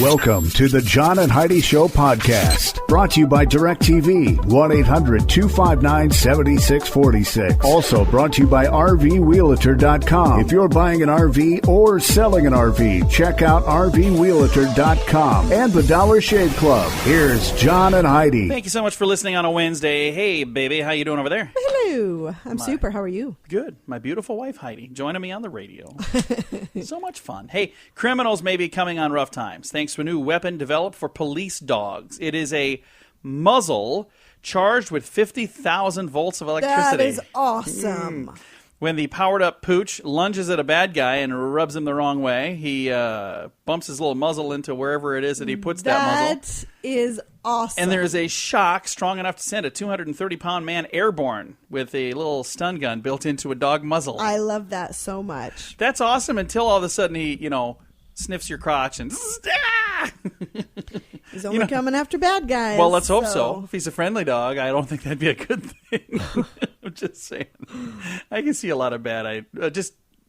Welcome to the John and Heidi Show podcast, brought to you by DirecTV, 1-800-259-7646. Also brought to you by RVWheelator.com. If you're buying an RV or selling an RV, check out RVWheelator.com and the Dollar Shave Club. Here's John and Heidi. Thank you so much for listening on a Wednesday. Hey, baby, how you doing over there? Hello. I'm super. How are you? Good. My beautiful wife, Heidi, joining me on the radio. So much fun. Hey, criminals may be coming on rough times, thanks to a new weapon developed for police dogs. It is a muzzle charged with 50,000 volts of electricity. That is awesome. When the powered-up pooch lunges at a bad guy and rubs him the wrong way, he bumps his little muzzle into wherever it is that he puts that muzzle. That is awesome. And there is a shock strong enough to send a 230-pound man airborne with a little stun gun built into a dog muzzle. I love that so much. That's awesome until all of a sudden he, sniffs your crotch and... He's only coming after bad guys. Well, let's hope so. If he's a friendly dog, I don't think that'd be a good thing. I'm just saying. I can see a lot of bad.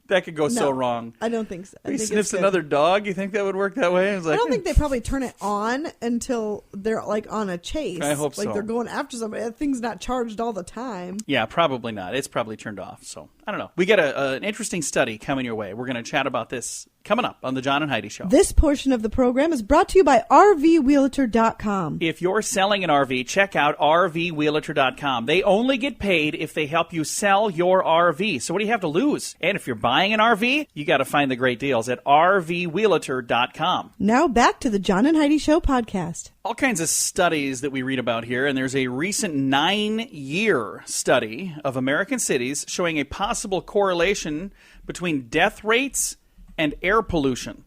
That could go so wrong. I don't think so. If he sniffs another dog, you think that would work that way? I don't think they probably turn it on until they're like on a chase. I hope so. Like they're going after somebody. That thing's not charged all the time. Yeah, probably not. It's probably turned off. So I don't know. We got an interesting study coming your way. We're going to chat about this coming up on the John and Heidi Show. This portion of the program is brought to you by RVWheelator.com. If you're selling an RV, check out RVWheelator.com. They only get paid if they help you sell your RV. So what do you have to lose? And if you're buying an RV, you got to find the great deals at RVWheelator.com. Now back to the John and Heidi Show podcast. All kinds of studies that we read about here, and there's a recent 9-year study of American cities showing a possible correlation between death rates and air pollution.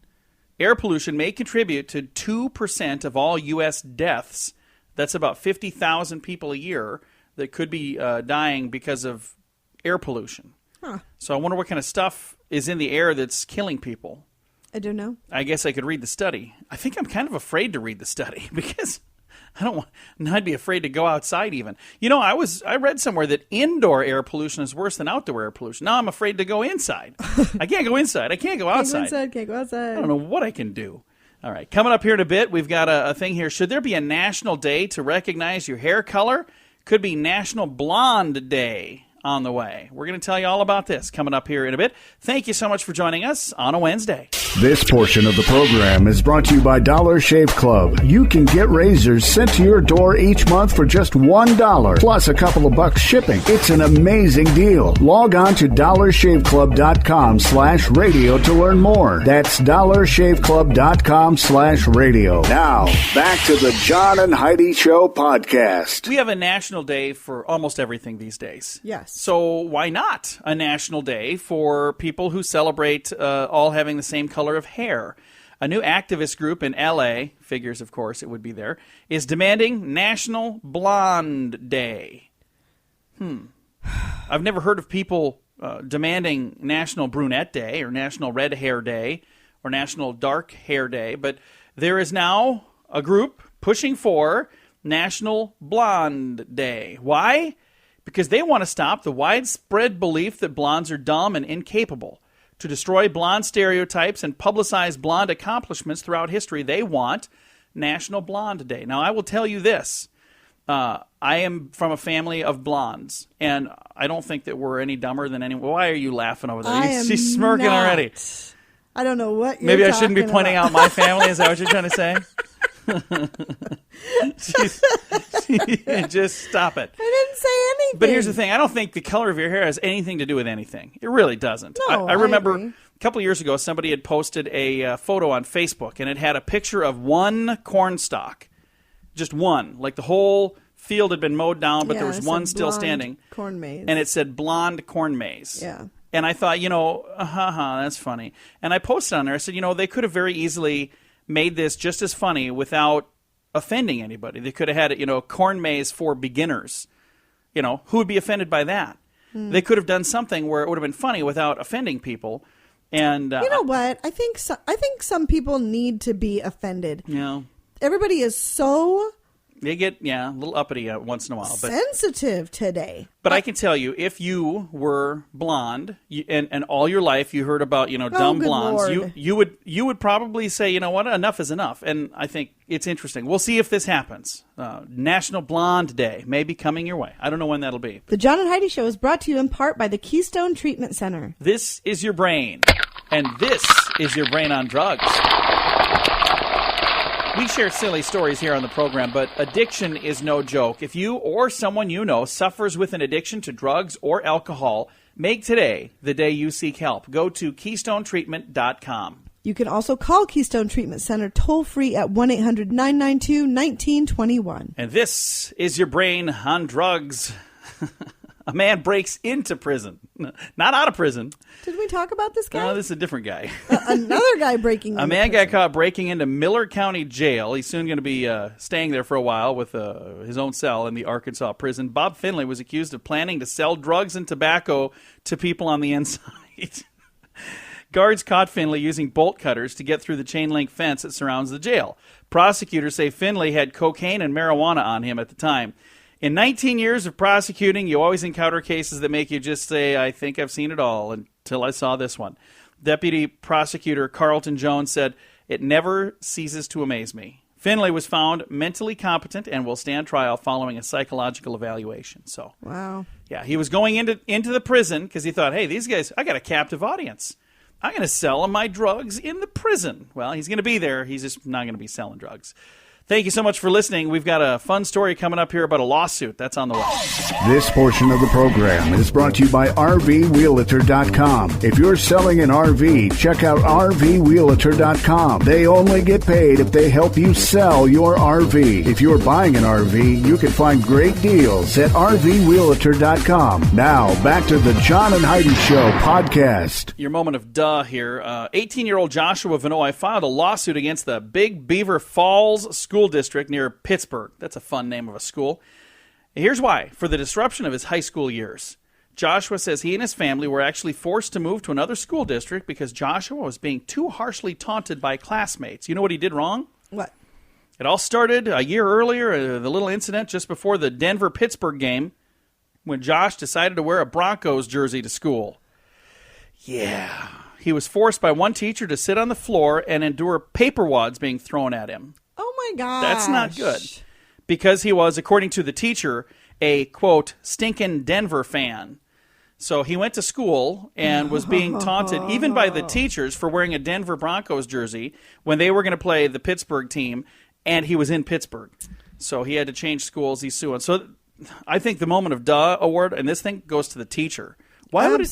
Air pollution may contribute to 2% of all U.S. deaths. That's about 50,000 people a year that could be dying because of air pollution. Huh. So I wonder what kind of stuff is in the air that's killing people. I don't know. I guess I could read the study. I think I'm kind of afraid to read the study because I'd be afraid to go outside even. I read somewhere that indoor air pollution is worse than outdoor air pollution. Now I'm afraid to go inside. I can't go inside. I can't go outside. Can't go outside. I don't know what I can do. All right, coming up here in a bit, we've got a thing here. Should there be a national day to recognize your hair color? Could be National Blonde Day on the way. We're going to tell you all about this coming up here in a bit. Thank you so much for joining us on a Wednesday. This portion of the program is brought to you by Dollar Shave Club. You can get razors sent to your door each month for just $1, plus a couple of bucks shipping. It's an amazing deal. Log on to dollarshaveclub.com/radio to learn more. That's dollarshaveclub.com/radio. Now, back to the John and Heidi Show podcast. We have a national day for almost everything these days. Yes. So why not a national day for people who celebrate all having the same color of hair? A new activist group in L.A., figures of course it would be there, is demanding National Blonde Day. I've never heard of people demanding National Brunette Day or National Red Hair Day or National Dark Hair Day, but there is now a group pushing for National Blonde Day. Why? Because they want to stop the widespread belief that blondes are dumb and incapable. To destroy blonde stereotypes and publicize blonde accomplishments throughout history, they want National Blonde Day. Now, I will tell you this. I am from a family of blondes, and I don't think that we're any dumber than anyone. Why are you laughing over there? She's smirking already. I don't know what you're Maybe I shouldn't be pointing out my family. Is that what you're trying to say? Just stop it. I didn't say anything. But here's the thing. I don't think the color of your hair has anything to do with anything. It really doesn't. No, I remember agree. a couple of years ago, somebody had posted a photo on Facebook, and it had a picture of one corn stalk. Just one. Like the whole field had been mowed down, but there was one still standing. Corn maze. And it said blonde corn maze. Yeah. And I thought, that's funny. And I posted on there, I said, they could have very easily made this just as funny without offending anybody. They could have had it, corn maze for beginners. Who would be offended by that? They could have done something where it would have been funny without offending people. And you know what? I think some people need to be offended. Yeah. Everybody is so They get, a little uppity once in a while. But sensitive today. But I can tell you, if you were blonde and all your life you heard about, dumb blondes, Lord. you would probably say, you know what, enough is enough. And I think it's interesting. We'll see if this happens. National Blonde Day may be coming your way. I don't know when that'll be. The John and Heidi Show is brought to you in part by the Keystone Treatment Center. This is your brain, and this is your brain on drugs. We share silly stories here on the program, but addiction is no joke. If you or someone you know suffers with an addiction to drugs or alcohol, make today the day you seek help. Go to KeystoneTreatment.com. You can also call Keystone Treatment Center toll-free at 1-800-992-1921. And this is your brain on drugs. A man breaks into prison. Not out of prison. Did we talk about this guy? No, this is a different guy. Another guy breaking into A man prison. got caught breaking into Miller County Jail. He's soon going to be staying there for a while with his own cell in the Arkansas prison. Bob Finley was accused of planning to sell drugs and tobacco to people on the inside. Guards caught Finley using bolt cutters to get through the chain-link fence that surrounds the jail. Prosecutors say Finley had cocaine and marijuana on him at the time. In 19 years of prosecuting, you always encounter cases that make you just say, I think I've seen it all, until I saw this one. Deputy Prosecutor Carlton Jones said, it never ceases to amaze me. Finley was found mentally competent and will stand trial following a psychological evaluation. So, Wow. yeah, he was going into the prison because he thought, hey, these guys, I got a captive audience. I'm going to sell them my drugs in the prison. Well, he's going to be there. He's just not going to be selling drugs. Thank you so much for listening. We've got a fun story coming up here about a lawsuit. That's on the way. This portion of the program is brought to you by RVWheelator.com. If you're selling an RV, check out RVWheelator.com. They only get paid if they help you sell your RV. If you're buying an RV, you can find great deals at RVWheelator.com. Now, back to the John and Heidi Show podcast. Your moment of duh here. 18-year-old Joshua Vanoy filed a lawsuit against the Big Beaver Falls School District near Pittsburgh. That's a fun name of a school. Here's why. For the disruption of his high school years. Joshua says he and his family were actually forced to move to another school district because Joshua was being too harshly taunted by classmates. You know what he did wrong? What? It all started a year earlier, the little incident just before the Denver-Pittsburgh game when Josh decided to wear a Broncos jersey to school. Yeah. He was forced by one teacher to sit on the floor and endure paper wads being thrown at him. Oh, my gosh. That's not good. Because he was, according to the teacher, a, quote, stinking Denver fan. So he went to school and was being taunted, even by the teachers, for wearing a Denver Broncos jersey when they were going to play the Pittsburgh team, and he was in Pittsburgh. So he had to change schools. He's suing. So I think the moment of duh award, and this thing goes to the teacher. Why would you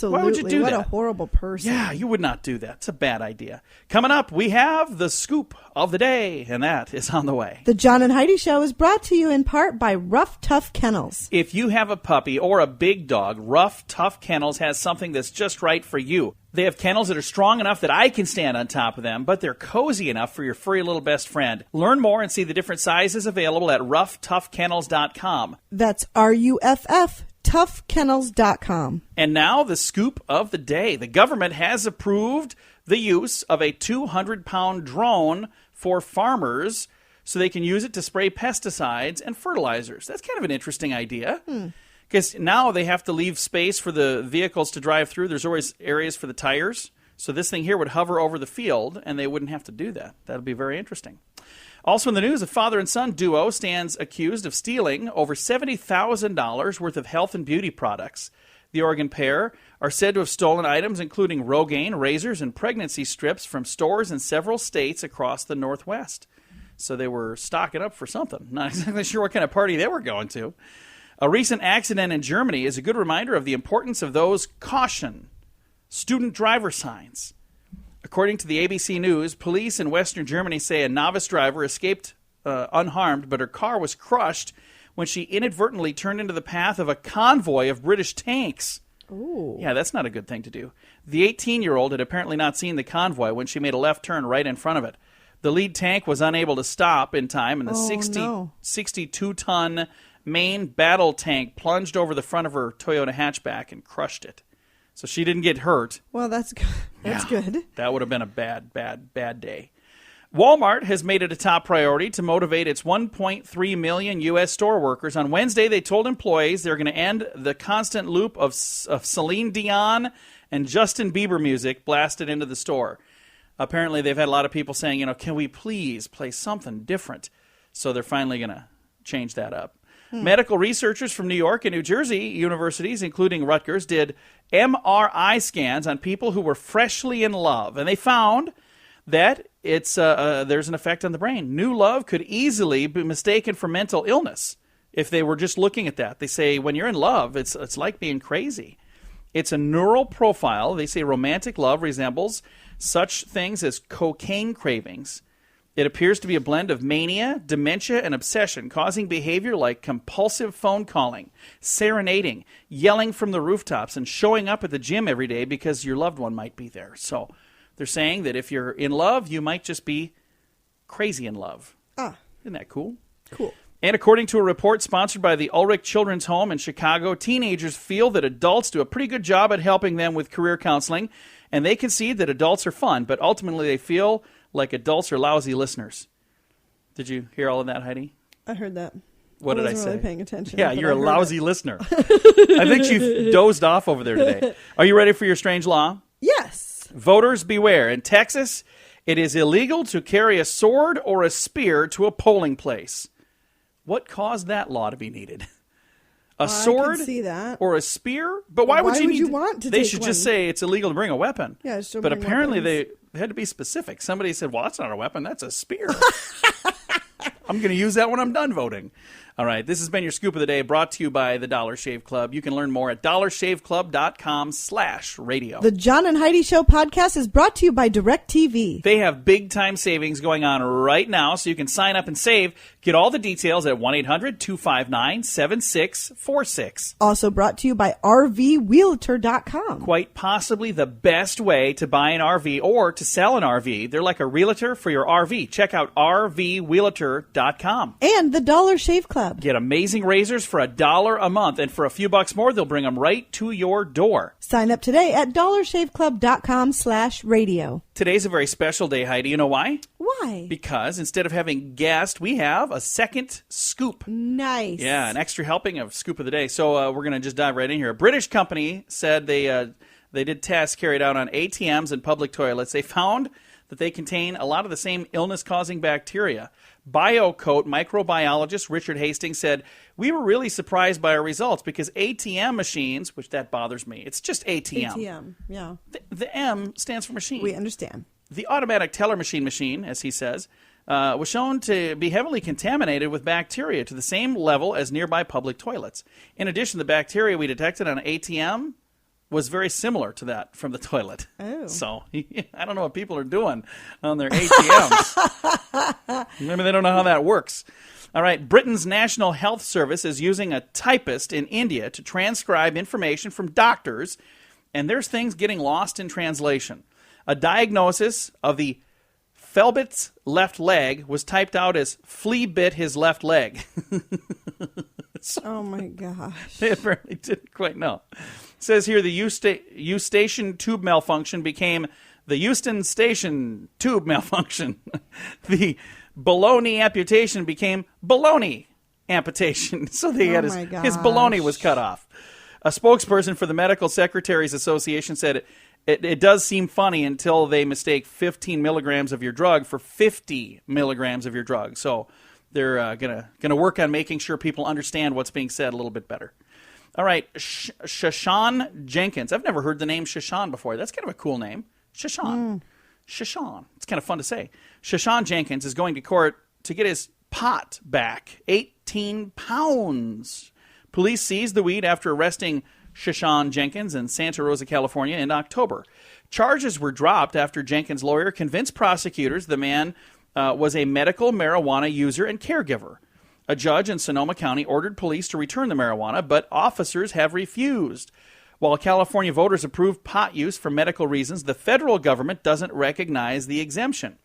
do What that? a horrible person. Yeah, you would not do that. It's a bad idea. Coming up, we have the scoop of the day, and that is on the way. The John and Heidi Show is brought to you in part by Rough Tough Kennels. If you have a puppy or a big dog, Rough Tough Kennels has something that's just right for you. They have kennels that are strong enough that I can stand on top of them, but they're cozy enough for your furry little best friend. Learn more and see the different sizes available at roughtoughkennels.com. That's RUFF. toughkennels.com. And now the scoop of the day. The government has approved the use of a 200-pound drone for farmers so they can use it to spray pesticides and fertilizers. That's kind of an interesting idea. Because now they have to leave space for the vehicles to drive through. There's always areas for the tires. So this thing here would hover over the field, and they wouldn't have to do that. That would be very interesting. Also in the news, a father and son duo stands accused of stealing over $70,000 worth of health and beauty products. The Oregon pair are said to have stolen items including Rogaine, razors, and pregnancy strips from stores in several states across the Northwest. So they were stocking up for something. Not exactly sure what kind of party they were going to. A recent accident in Germany is a good reminder of the importance of those caution student driver signs. According to the ABC News, police in Western Germany say a novice driver escaped unharmed, but her car was crushed when she inadvertently turned into the path of a convoy of British tanks. Ooh. Yeah, that's not a good thing to do. The 18-year-old had apparently not seen the convoy when she made a left turn right in front of it. The lead tank was unable to stop in time, and the 62-ton main battle tank plunged over the front of her Toyota hatchback and crushed it. So she didn't get hurt. Well, that's good. That's good. That would have been a bad day. Walmart has made it a top priority to motivate its 1.3 million U.S. store workers. On Wednesday, they told employees they're going to end the constant loop of Celine Dion and Justin Bieber music blasted into the store. Apparently, they've had a lot of people saying, can we please play something different? So they're finally going to change that up. Medical researchers from New York and New Jersey universities, including Rutgers, did MRI scans on people who were freshly in love, and they found that there's an effect on the brain. New love could easily be mistaken for mental illness if they were just looking at that. They say when you're in love, it's like being crazy. It's a neural profile. They say romantic love resembles such things as cocaine cravings. It appears to be a blend of mania, dementia, and obsession, causing behavior like compulsive phone calling, serenading, yelling from the rooftops, and showing up at the gym every day because your loved one might be there. So they're saying that if you're in love, you might just be crazy in love. Isn't that cool? Cool. And according to a report sponsored by the Ulrich Children's Home in Chicago, teenagers feel that adults do a pretty good job at helping them with career counseling, and they concede that adults are fun, but ultimately they feel like adults are lousy listeners. Did you hear all of that, Heidi? I heard that. What did I say? I wasn't really paying attention. Yeah, you're a lousy listener. I think you've dozed off over there today. Are you ready for your strange law? Yes. Voters beware. In Texas, it is illegal to carry a sword or a spear to a polling place. What caused that law to be needed? A sword I can see that. or a spear? But why would you want to They take should one? just say it's illegal to bring a weapon. Yeah, just don't but bring apparently weapons. they had to be specific. Somebody said, well, that's not a weapon. That's a spear. I'm going to use that when I'm done voting. All right, this has been your Scoop of the Day, brought to you by the Dollar Shave Club. You can learn more at dollarshaveclub.com/radio. The John and Heidi Show podcast is brought to you by DirecTV. They have big-time savings going on right now, so you can sign up and save. Get all the details at 1-800-259-7646. Also brought to you by RVWheelter.com. Quite possibly the best way to buy an RV or to sell an RV. They're like a realtor for your RV. Check out RVWheelter.com. And the Dollar Shave Club. Get amazing razors for $1 a month, and for a few bucks more, they'll bring them right to your door. Sign up today at dollarshaveclub.com/radio. Today's a very special day, Heidi. You know why? Why? Because instead of having guest, we have a second scoop. Nice. Yeah, an extra helping of Scoop of the Day. So we're going to just dive right in here. A British company said they did tests carried out on ATMs and public toilets. They found that they contain a lot of the same illness-causing bacteria. BioCoat microbiologist Richard Hastings said, we were really surprised by our results because ATM machines, which that bothers me, it's just ATM. ATM, yeah. The M stands for machine. We understand. The automatic teller machine, as he says, was shown to be heavily contaminated with bacteria to the same level as nearby public toilets. In addition, the bacteria we detected on ATM was very similar to that from the toilet. Oh. So I don't know what people are doing on their ATMs. Maybe they don't know how that works. All right, Britain's National Health Service is using a typist in India to transcribe information from doctors, and there's things getting lost in translation. A diagnosis of the Felbit's left leg was typed out as flea bit his left leg. Oh, my gosh. They apparently didn't quite know. It says here the Eustachian tube malfunction became the Euston Station tube malfunction. The baloney amputation became baloney amputation. So they had his baloney was cut off. A spokesperson for the Medical Secretaries Association said it does seem funny until they mistake 15 milligrams of your drug for 50 milligrams of your drug. So they're gonna work on making sure people understand what's being said a little bit better. All right, Shashawn Jenkins. I've never heard the name Shashawn before. That's kind of a cool name. Shashawn. Shashawn. It's kind of fun to say. Shashawn Jenkins is going to court to get his pot back. 18 pounds. Police seized the weed after arresting Shashawn Jenkins in Santa Rosa, California in October. Charges were dropped after Jenkins' lawyer convinced prosecutors the man was a medical marijuana user and caregiver. A judge in Sonoma County ordered police to return the marijuana, but officers have refused. While California voters approved pot use for medical reasons, the federal government doesn't recognize the exemption.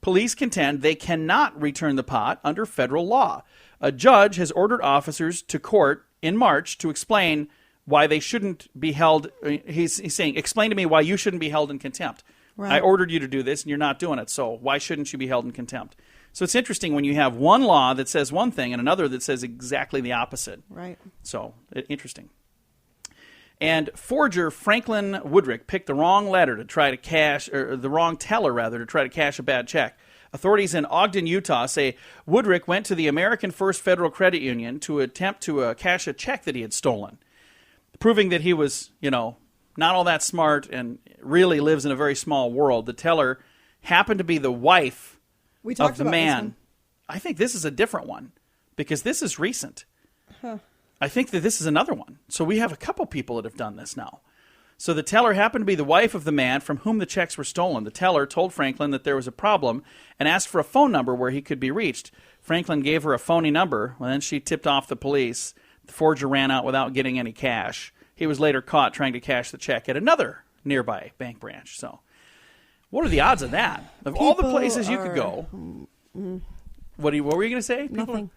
Police contend they cannot return the pot under federal law. A judge has ordered officers to court in March to explain why they shouldn't be held. He's saying, explain to me why you shouldn't be held in contempt. Right. I ordered you to do this, and you're not doing it, so why shouldn't you be held in contempt? So it's interesting when you have one law that says one thing and another that says exactly the opposite. Right. So, interesting. And forger Franklin Woodrick picked the wrong letter to try to cash, or the wrong teller, rather, to try to cash a bad check. Authorities in Ogden, Utah say Woodrick went to the American First Federal Credit Union to attempt to cash a check that he had stolen, proving that he was, not all that smart and really lives in a very small world. The teller happened to be the wife of the man. I think this is a different one because this is recent. Huh. I think that this is another one. So we have a couple people that have done this now. So the teller happened to be the wife of the man from whom the checks were stolen. The teller told Franklin that there was a problem and asked for a phone number where he could be reached. Franklin gave her a phony number. Well, then she tipped off the police. The forger ran out without getting any cash. He was later caught trying to cash the check at another nearby bank branch. So what are the odds of that? Of all the places you could go. What were you going to say? Nothing.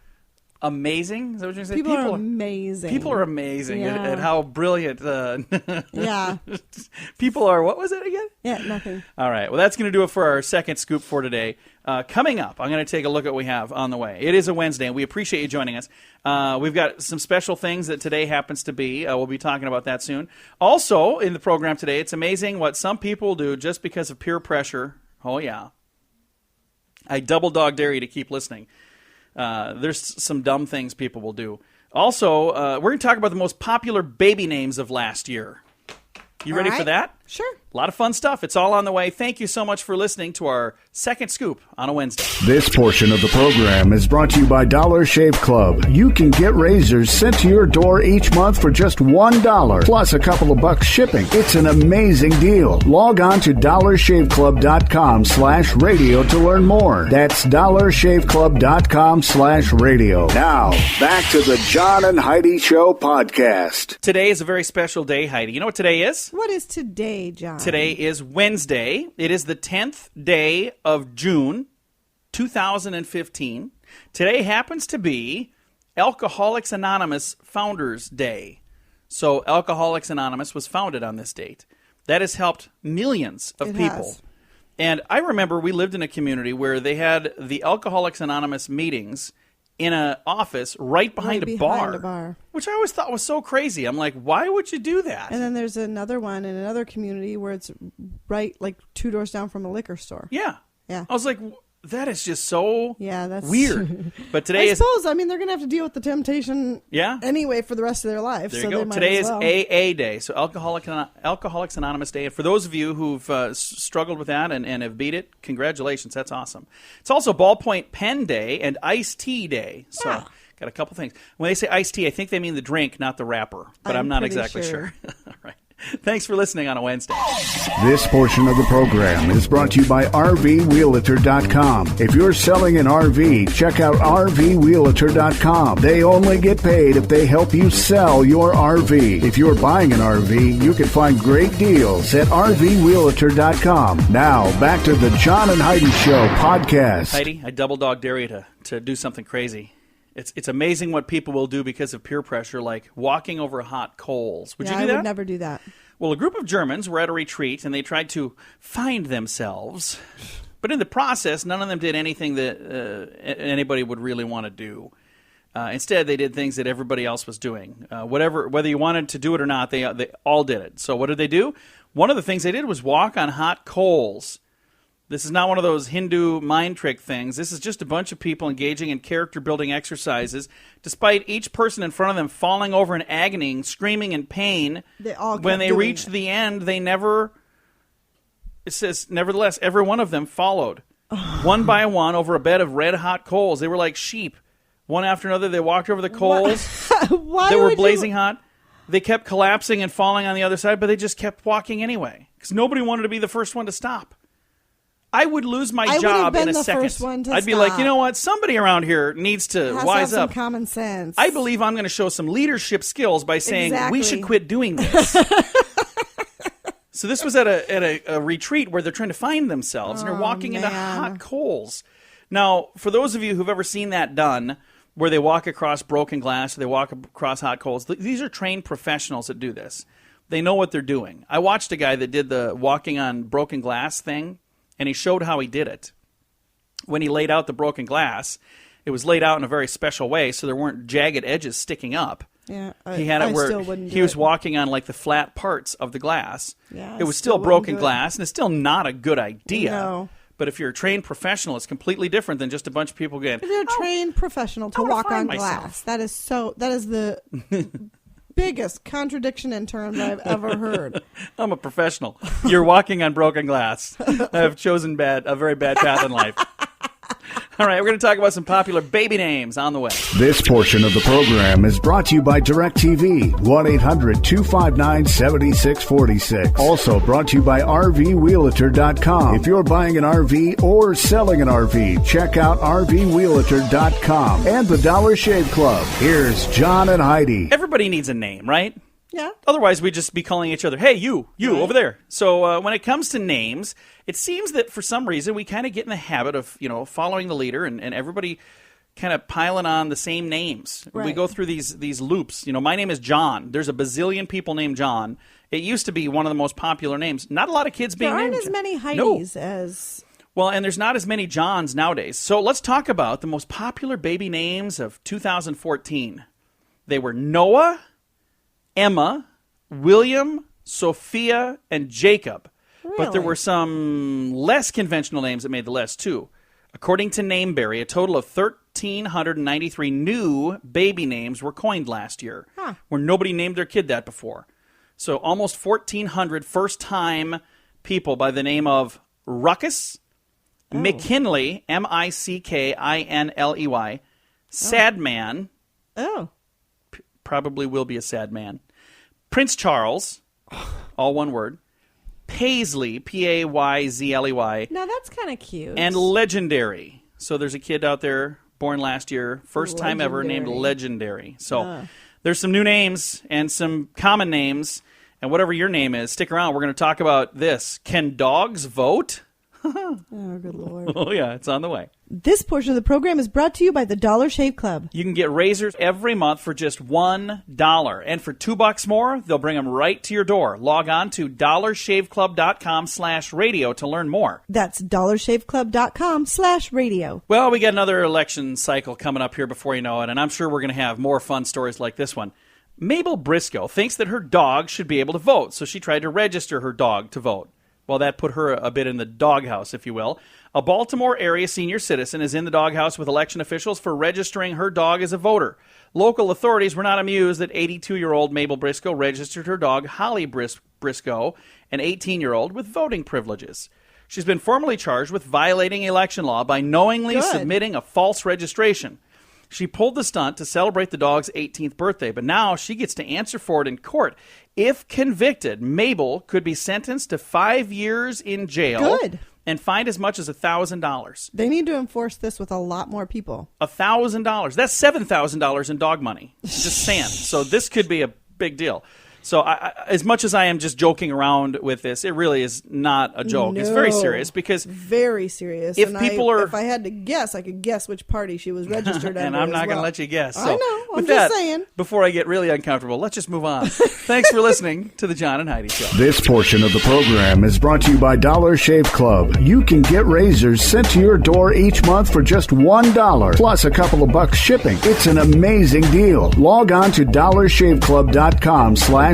Amazing? Is that what you're saying? People are amazing. People are amazing at how brilliant. Yeah. People are, what was it again? Yeah, nothing. All right. Well, that's going to do it for our second scoop for today. Coming up, I'm going to take a look at what we have on the way. It is a Wednesday, and we appreciate you joining us. We've got some special things that today happens to be. We'll be talking about that soon. Also, in the program today, it's amazing what some people do just because of peer pressure. Oh, yeah. I double dog dare you to keep listening. There's some dumb things people will do. Also, we're going to talk about the most popular baby names of last year. You ready for that? Sure. A lot of fun stuff. It's all on the way. Thank you so much for listening to our second scoop on a Wednesday. This portion of the program is brought to you by Dollar Shave Club. You can get razors sent to your door each month for just $1 plus a couple of bucks shipping. It's an amazing deal. Log on to dollarshaveclub.com/radio to learn more. That's dollarshaveclub.com/radio. Now, back to the John and Heidi Show podcast. Today is a very special day, Heidi. You know what today is? What is today, John? Today is Wednesday. It is the 10th day of June, 2015. Today happens to be Alcoholics Anonymous Founders Day. So Alcoholics Anonymous was founded on this date. That has helped millions of people. Has. And I remember we lived in a community where they had the Alcoholics Anonymous meetings in an office right behind a bar, which I always thought was so crazy. I'm like, why would you do that? And then there's another one in another community where it's right like 2 doors down from a liquor store. Yeah. Yeah. I was like, that is just so that's weird. But today I suppose, they're going to have to deal with the temptation anyway for the rest of their lives. There you go. Today is AA Day, so Alcoholics Anonymous Day. And for those of you who've struggled with that and have beat it, congratulations. That's awesome. It's also Ballpoint Pen Day and Iced Tea Day. So got a couple things. When they say iced tea, I think they mean the drink, not the wrapper. But I'm not exactly sure. All right. Thanks for listening on a Wednesday. This portion of the program is brought to you by RVWheelator.com. If you're selling an RV, check out RVWheelator.com. They only get paid if they help you sell your RV. If you're buying an RV, you can find great deals at RVWheelator.com. Now, back to the John and Heidi Show podcast. Heidi, I double dog dare you to do something crazy. It's amazing what people will do because of peer pressure, like walking over hot coals. Would you do that? I would never do that. Well, a group of Germans were at a retreat, and they tried to find themselves. But in the process, none of them did anything that anybody would really want to do. Instead, they did things that everybody else was doing. Whether you wanted to do it or not, they all did it. So what did they do? One of the things they did was walk on hot coals. This is not one of those Hindu mind trick things. This is just a bunch of people engaging in character-building exercises, despite each person in front of them falling over in agony, screaming in pain. When they reached the end, it says, nevertheless, every one of them followed, one by one, over a bed of red-hot coals. They were like sheep. One after another, they walked over the coals that were blazing hot. They kept collapsing and falling on the other side, but they just kept walking anyway, because nobody wanted to be the first one to stop. I would lose my job in a second. I'd be like, you know what? Somebody around here needs to wise up. Some common sense. I believe I'm going to show some leadership skills by saying we should quit doing this. So this was at a retreat where they're trying to find themselves, and they're walking into hot coals. Now, for those of you who've ever seen that done, where they walk across broken glass or they walk across hot coals, these are trained professionals that do this. They know what they're doing. I watched a guy that did the walking on broken glass thing, and he showed how he did it. When he laid out the broken glass, it was laid out in a very special way, so there weren't jagged edges sticking up. Yeah, He had it I where still wouldn't he do was it. walking on like the flat parts of the glass. Yeah, it was I still wouldn't broken do it. glass, and it's still not a good idea. No. But if you're a trained professional, it's completely different than just a bunch of people going, If you're a trained professional to wanna walk find on myself. glass, that is the biggest contradiction in terms I've ever heard. I'm a professional. You're walking on broken glass. I've chosen a very bad path in life. All right, we're going to talk about some popular baby names on the way. This portion of the program is brought to you by DirecTV, 1-800-259-7646. Also brought to you by RVWheelator.com. If you're buying an RV or selling an RV, check out RVWheelator.com and the Dollar Shave Club. Here's John and Heidi. Everybody needs a name, right? Yeah. Otherwise, we'd just be calling each other, hey, you, over there. So when it comes to names, it seems that for some reason we kind of get in the habit of, following the leader and everybody kind of piling on the same names. Right. We go through these loops. My name is John. There's a bazillion people named John. It used to be one of the most popular names. Not a lot of kids being There aren't named as many No. Heidis as... Well, and there's not as many Johns nowadays. So let's talk about the most popular baby names of 2014. They were Noah, Emma, William, Sophia, and Jacob. But there Really? were some less conventional names that made the list, too. According to Nameberry, a total of 1,393 new baby names were coined last year, where nobody named their kid that before. So almost 1,400 first-time people by the name of Ruckus, McKinley, Mickinley, Sad Man, Oh. probably will be a sad man, Prince Charles, all one word, Paisley, Payzley, Now that's kind of cute. and Legendary. So there's a kid out there born last year, first time ever, named Legendary. So there's some new names and some common names, and whatever your name is, stick around. We're going to talk about this. Can dogs vote? Oh, good Lord. Oh, yeah, it's on the way. This portion of the program is brought to you by the Dollar Shave Club. You can get razors every month for just $1. And for $2 more, they'll bring them right to your door. Log on to dollarshaveclub.com/radio to learn more. That's dollarshaveclub.com/radio. Well, we got another election cycle coming up here before you know it, and I'm sure we're going to have more fun stories like this one. Mabel Briscoe thinks that her dog should be able to vote, so she tried to register her dog to vote. Well, that put her a bit in the doghouse, if you will. A Baltimore area senior citizen is in the doghouse with election officials for registering her dog as a voter. Local authorities were not amused that 82-year-old Mabel Briscoe registered her dog, Holly Briscoe, an 18-year-old, with voting privileges. She's been formally charged with violating election law by knowingly submitting a false registration. She pulled the stunt to celebrate the dog's 18th birthday, but now she gets to answer for it in court. If convicted, Mabel could be sentenced to 5 years in jail and fined as much as $1,000. They need to enforce this with a lot more people. $1,000. That's $7,000 in dog money. Just saying. So this could be a big deal. So as much as I am just joking around with this, it really is not a joke. It's very serious because very serious. If if I had to guess, I could guess which party she was registered and under. I'm not going to let you guess. So I know. I'm with just that, saying. Before I get really uncomfortable, let's just move on. Thanks for listening to the John and Heidi Show. This portion of the program is brought to you by Dollar Shave Club. You can get razors sent to your door each month for just $1, plus a couple of bucks shipping. It's an amazing deal. Log on to dollarshaveclub.com/radio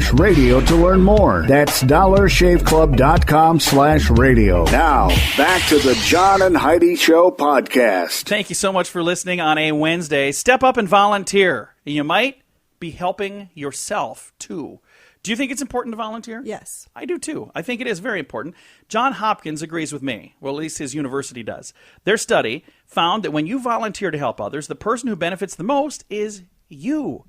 to learn more. That's dollarshaveclub.com/radio. Now, back to the John and Heidi Show podcast. Thank you so much for listening on a Wednesday. Step up and volunteer. You might be helping yourself, too. Do you think it's important to volunteer? Yes. I do, too. I think it is very important. John Hopkins agrees with me. Well, at least his university does. Their study found that when you volunteer to help others, the person who benefits the most is you.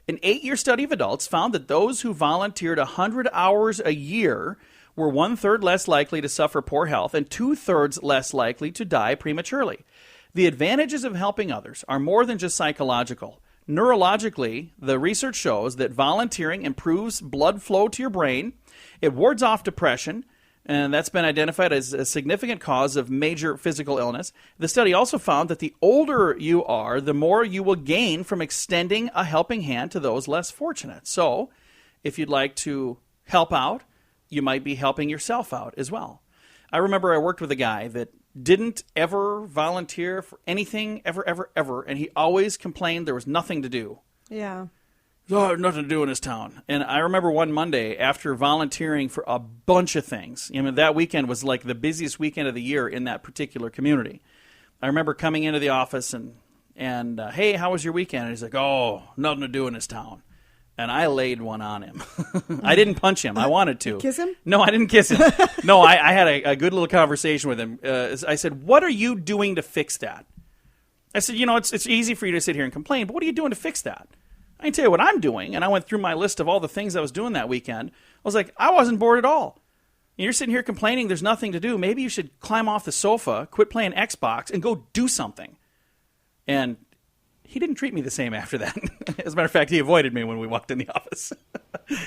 An 8-year study of adults found that those who volunteered 100 hours a year were 1/3 less likely to suffer poor health and 2/3 less likely to die prematurely. The advantages of helping others are more than just psychological. Neurologically, the research shows that volunteering improves blood flow to your brain, it wards off depression, and that's been identified as a significant cause of major physical illness. The study also found that the older you are, the more you will gain from extending a helping hand to those less fortunate. So, if you'd like to help out, you might be helping yourself out as well. I remember I worked with a guy that didn't ever volunteer for anything, ever, and he always complained there was nothing to do. Yeah. Oh, nothing to do in this town. And I remember one Monday, after volunteering for a bunch of things, that weekend was like the busiest weekend of the year in that particular community. I remember coming into the office and hey, how was your weekend? And he's like, oh, nothing to do in this town. And I laid one on him. I didn't punch him. I wanted to. Kiss him? No, I didn't kiss him. No, I had a good little conversation with him. I said, what are you doing to fix that? I said, it's easy for you to sit here and complain, but what are you doing to fix that? I can tell you what I'm doing. And I went through my list of all the things I was doing that weekend. I was like, I wasn't bored at all. You're sitting here complaining there's nothing to do. Maybe you should climb off the sofa, quit playing Xbox, and go do something. And he didn't treat me the same after that. As a matter of fact, he avoided me when we walked in the office.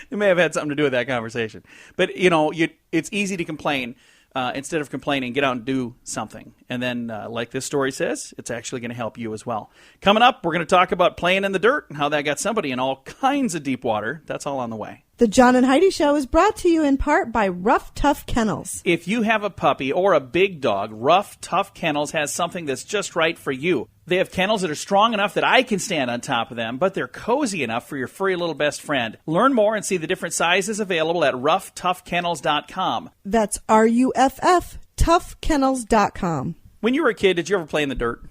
It may have had something to do with that conversation. But, it's easy to complain. Instead of complaining, get out and do something. And then, like this story says, it's actually going to help you as well. Coming up, we're going to talk about playing in the dirt and how that got somebody in all kinds of deep water. That's all on the way. The John and Heidi Show is brought to you in part by Rough Tough Kennels. If you have a puppy or a big dog, Rough Tough Kennels has something that's just right for you. They have kennels that are strong enough that I can stand on top of them, but they're cozy enough for your furry little best friend. Learn more and see the different sizes available at roughtoughkennels.com. That's RUFF, toughkennels.com. When you were a kid, did you ever play in the dirt?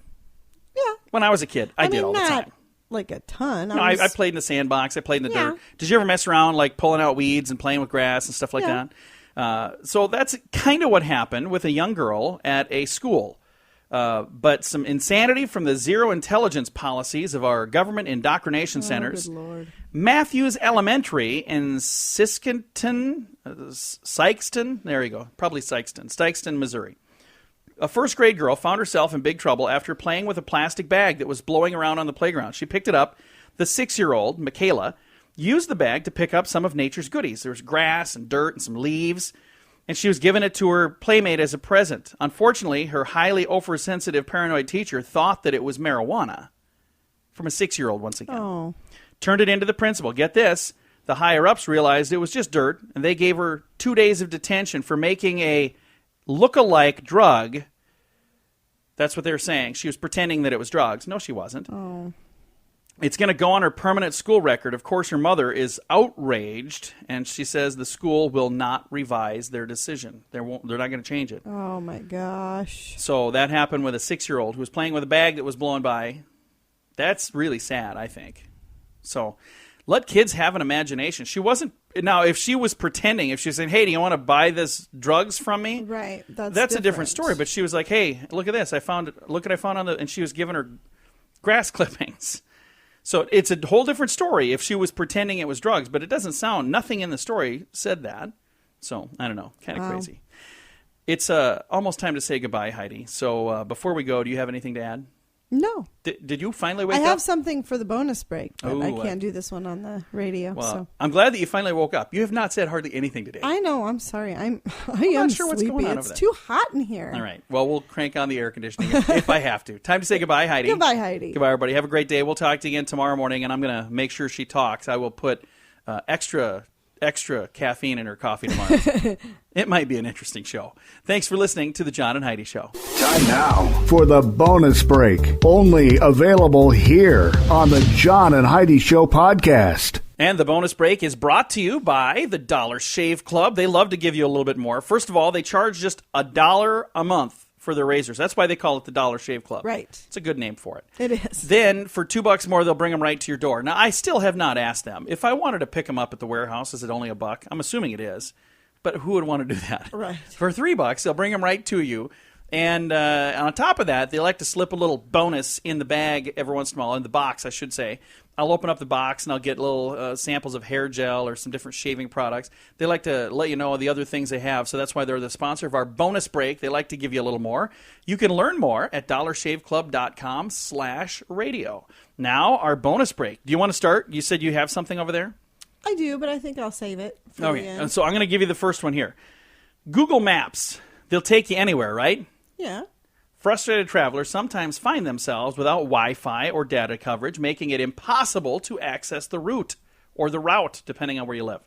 Yeah. When I was a kid, I did all the time. Like a ton. I played in the sandbox. I played in the dirt. Did you ever mess around like pulling out weeds and playing with grass and stuff like that? So that's kind of what happened with a young girl at a school. But some insanity from the zero intelligence policies of our government indoctrination centers. Good Lord. Matthews Elementary in Sikeston, there you go, probably Sikeston, Missouri. A first-grade girl found herself in big trouble after playing with a plastic bag that was blowing around on the playground. She picked it up. The 6-year-old, Michaela, used the bag to pick up some of nature's goodies. There was grass and dirt and some leaves, and she was giving it to her playmate as a present. Unfortunately, her highly oversensitive paranoid teacher thought that it was marijuana from a 6-year-old once again. Oh. Turned it into the principal. Get this. The higher-ups realized it was just dirt, and they gave her 2 days of detention for making a look-alike drug. That's what they were saying. She was pretending that it was drugs. No, she wasn't. Oh. It's going to go on her permanent school record. Of course, her mother is outraged, and she says the school will not revise their decision. They're not going to change it. Oh, my gosh. So that happened with a 6-year-old who was playing with a bag that was blown by. That's really sad, I think. So let kids have an imagination. She wasn't. Now, if she was pretending, if she was saying, hey, do you want to buy this drugs from me? Right. That's a different story. But she was like, hey, look at this. Look what I found on the, and she was giving her grass clippings. So it's a whole different story if she was pretending it was drugs, but it doesn't sound, nothing in the story said that. So, I don't know, kind of crazy. It's almost time to say goodbye, Heidi. So before we go, do you have anything to add? No. Did you finally wake up? I have something for the bonus break, but I can't do this one on the radio. Well, so. I'm glad that you finally woke up. You have not said hardly anything today. I know. I'm sorry. I am not sure sleepy. what's going on It's over there. too hot in here. All right. Well, we'll crank on the air conditioning if I have to. Time to say goodbye, Heidi. Goodbye, Heidi. Goodbye, everybody. Have a great day. We'll talk to you again tomorrow morning, and I'm going to make sure she talks. I will put extra caffeine in her coffee tomorrow. It might be an interesting show. Thanks for listening to the John and Heidi Show. Time now for the bonus break. Only available here on the John and Heidi Show podcast. And the bonus break is brought to you by the Dollar Shave Club. They love to give you a little bit more. First of all, they charge just $1 a month for their razors. That's why they call it the Dollar Shave Club. Right. It's a good name for it. It is. Then, for $2 more, they'll bring them right to your door. Now, I still have not asked them. If I wanted to pick them up at the warehouse, is it only $1? I'm assuming it is. But who would want to do that? Right. For $3, they'll bring them right to you. And on top of that, they like to slip a little bonus in the bag every once in a while, in the box, I should say. I'll open up the box and I'll get little samples of hair gel or some different shaving products. They like to let you know the other things they have, so that's why they're the sponsor of our bonus break. They like to give you a little more. You can learn more at dollarshaveclub.com/radio. Now, our bonus break. Do you want to start? You said you have something over there? I do, but I think I'll save it for the Okay, end. so I'm going to give you the first one here. Google Maps. They'll take you anywhere, right? Yeah. Frustrated travelers sometimes find themselves without Wi-Fi or data coverage, making it impossible to access the route, or the route, depending on where you live.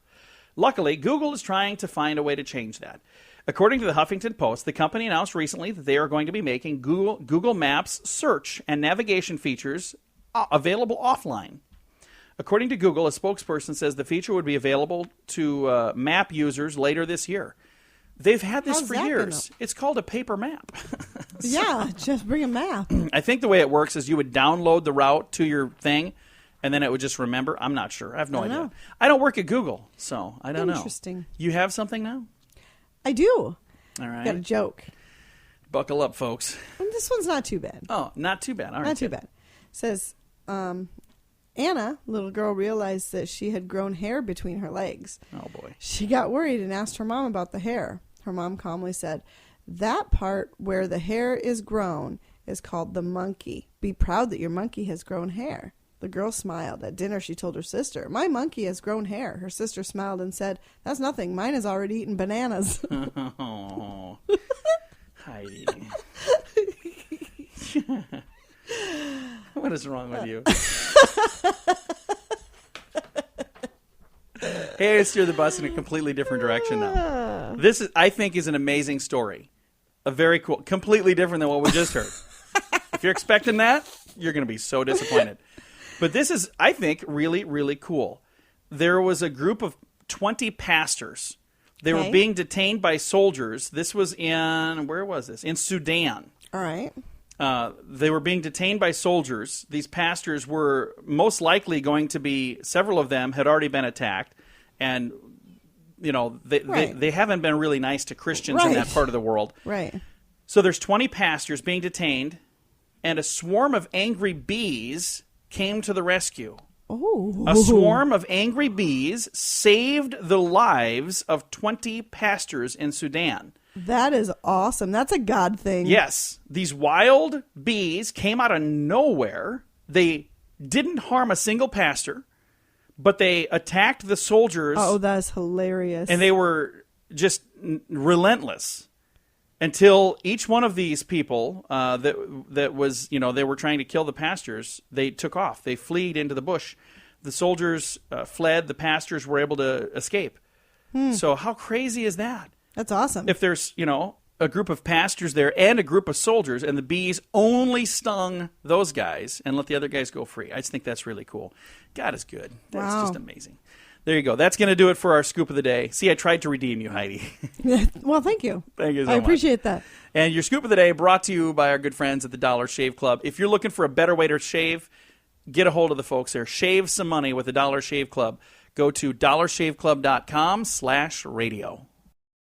Luckily, Google is trying to find a way to change that. According to the Huffington Post, the company announced recently that they are going to be making Google Maps search and navigation features available offline. According to Google, a spokesperson says the feature would be available to map users later this year. They've had this for years. It's called a paper map. Yeah, just bring a map. I think the way it works is you would download the route to your thing, and then it would just remember. I'm not sure. I have no idea. I don't work at Google, so I don't know. Interesting. You have something now? I do. All right. Got a joke. Buckle up, folks. And this one's not too bad. Oh, not too bad. All right. Not too bad. It says, Anna, little girl, realized that she had grown hair between her legs. Oh, boy. She got worried and asked her mom about the hair. Her mom calmly said, "That part where the hair is grown is called the monkey. Be proud that your monkey has grown hair." The girl smiled. At dinner, she told her sister, "My monkey has grown hair." Her sister smiled and said, "That's nothing. Mine has already eaten bananas." Oh, Heidi. What is wrong with you? Hey, I steer the bus in a completely different direction now. This, I think, is an amazing story. A very cool, completely different than what we just heard. If you're expecting that, you're going to be so disappointed. But this is, I think, really, really cool. There was a group of 20 pastors. They were being detained by soldiers. This was in, where was this? In Sudan. All right. They were being detained by soldiers. These pastors were most likely going to be, several of them had already been attacked. And, you know, they haven't been really nice to Christians in that part of the world. Right. So there's 20 pastors being detained, and a swarm of angry bees came to the rescue. Oh. A swarm of angry bees saved the lives of 20 pastors in Sudan. That is awesome. That's a God thing. Yes. These wild bees came out of nowhere. They didn't harm a single pastor, but they attacked the soldiers. Oh, that's hilarious. And they were just relentless until each one of these people that was, you know, they were trying to kill the pastors, they took off. They fled into the bush. The soldiers fled. The pastors were able to escape. So how crazy is that? That's awesome. If there's, you know, a group of pastors there and a group of soldiers, and the bees only stung those guys and let the other guys go free. I just think that's really cool. God is good. That's just amazing. There you go. That's going to do it for our scoop of the day. See, I tried to redeem you, Heidi. Well, thank you. Thank you so much. I appreciate that. And your scoop of the day brought to you by our good friends at the Dollar Shave Club. If you're looking for a better way to shave, get a hold of the folks there. Shave some money with the Dollar Shave Club. Go to dollarshaveclub.com/radio.